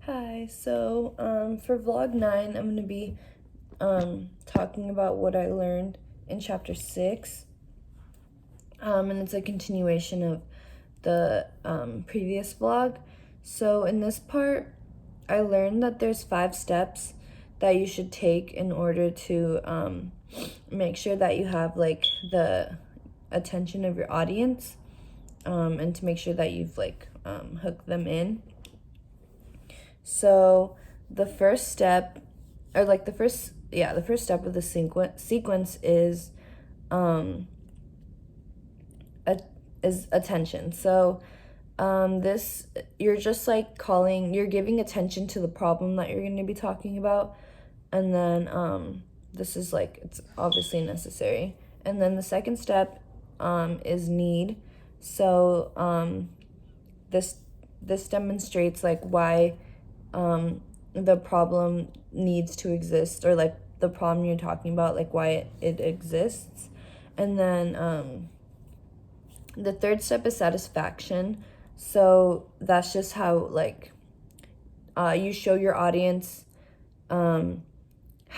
Hi, for vlog 9, I'm going to be talking about what I learned in chapter 6. And it's a continuation of the previous vlog. So in this part, I learned that there's 5 steps that you should take in order to make sure that you have like the attention of your audience, and to make sure that you've hooked them in. So the first step, or like the first step of the sequence is attention. So this, you're just like you're giving attention to the problem that you're going to be talking about, and then this is like, it's obviously necessary. And then the second step is need. So this demonstrates like why the problem needs to exist, or like the problem you're talking about, like why it exists. And then the third step is satisfaction. So that's just how you show your audience how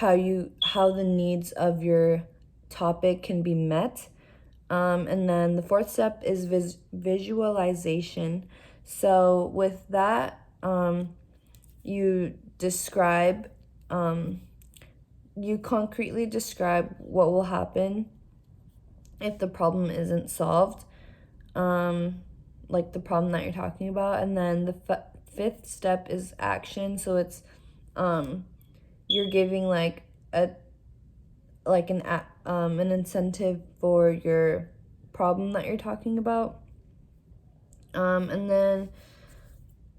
the needs of your topic can be met. And then the fourth step is visualization. So with that, you describe, you concretely describe what will happen if the problem isn't solved, like the problem that you're talking about. And then the fifth step is action. So it's you're giving like an incentive for your problem that you're talking about. And then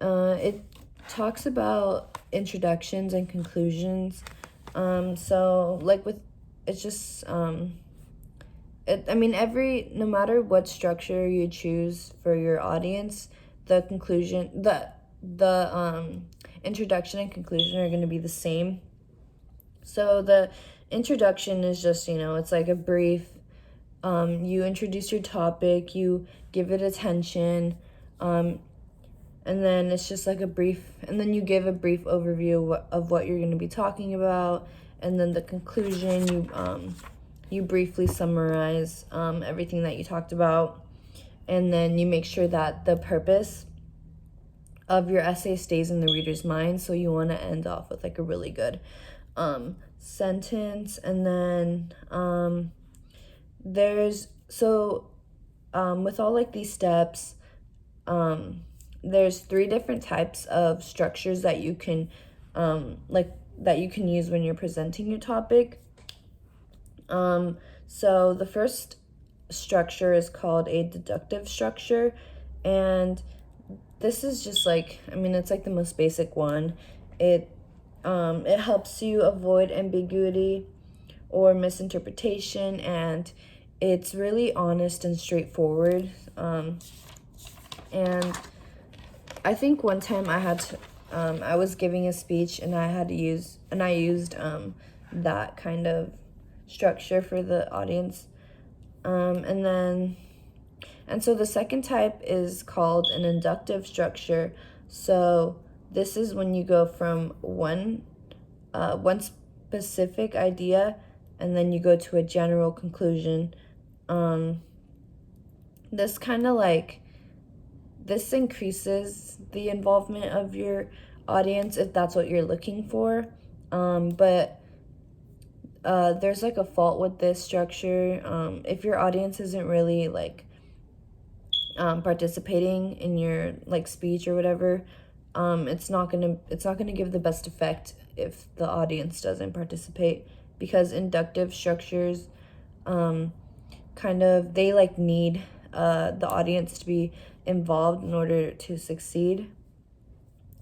it talks about introductions and conclusions. So like with, it's just no matter what structure you choose for your audience, the introduction and conclusion are going to be the same. So the introduction is just, it's like a brief, you introduce your topic, you give it attention, and then it's just like and then you give a brief overview of what you're going to be talking about. And then the conclusion, you briefly summarize everything that you talked about. And then you make sure that the purpose of your essay stays in the reader's mind. So you want to end off with like a really good sentence. And then with all like these steps, there's 3 different types of structures that you can use when you're presenting your topic. So the first structure is called a deductive structure, and this is just it's like the most basic one. It helps you avoid ambiguity or misinterpretation, and it's really honest and straightforward. And I think one time I was giving a speech, and I used that kind of structure for the audience. And so the second type is called an inductive structure. So this is when you go from one specific idea, and then you go to a general conclusion. This increases the involvement of your audience if that's what you're looking for. But there's like a fault with this structure. If your audience isn't really participating in your speech or whatever, it's not gonna give the best effect if the audience doesn't participate, because inductive structures they need the audience to be involved in order to succeed.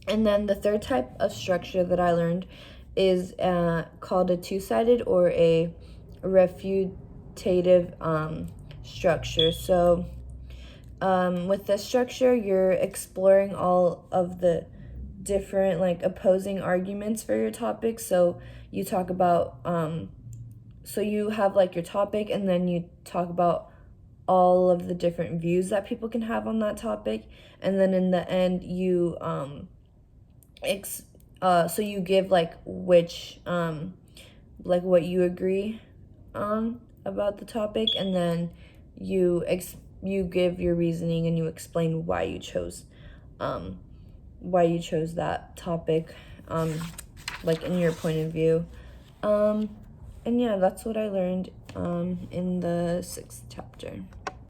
And then the third type of structure that I learned is called a two-sided or a refutative structure. So with this structure, you're exploring all of the different opposing arguments for your topic. So you talk about so you have your topic, and then you talk about all of the different views that people can have on that topic. And then in the end, you so you give like which like what you agree on about the topic, and then you give your reasoning and you explain um why you chose that topic, like in your point of view. And yeah, that's what I learned in the 6th chapter.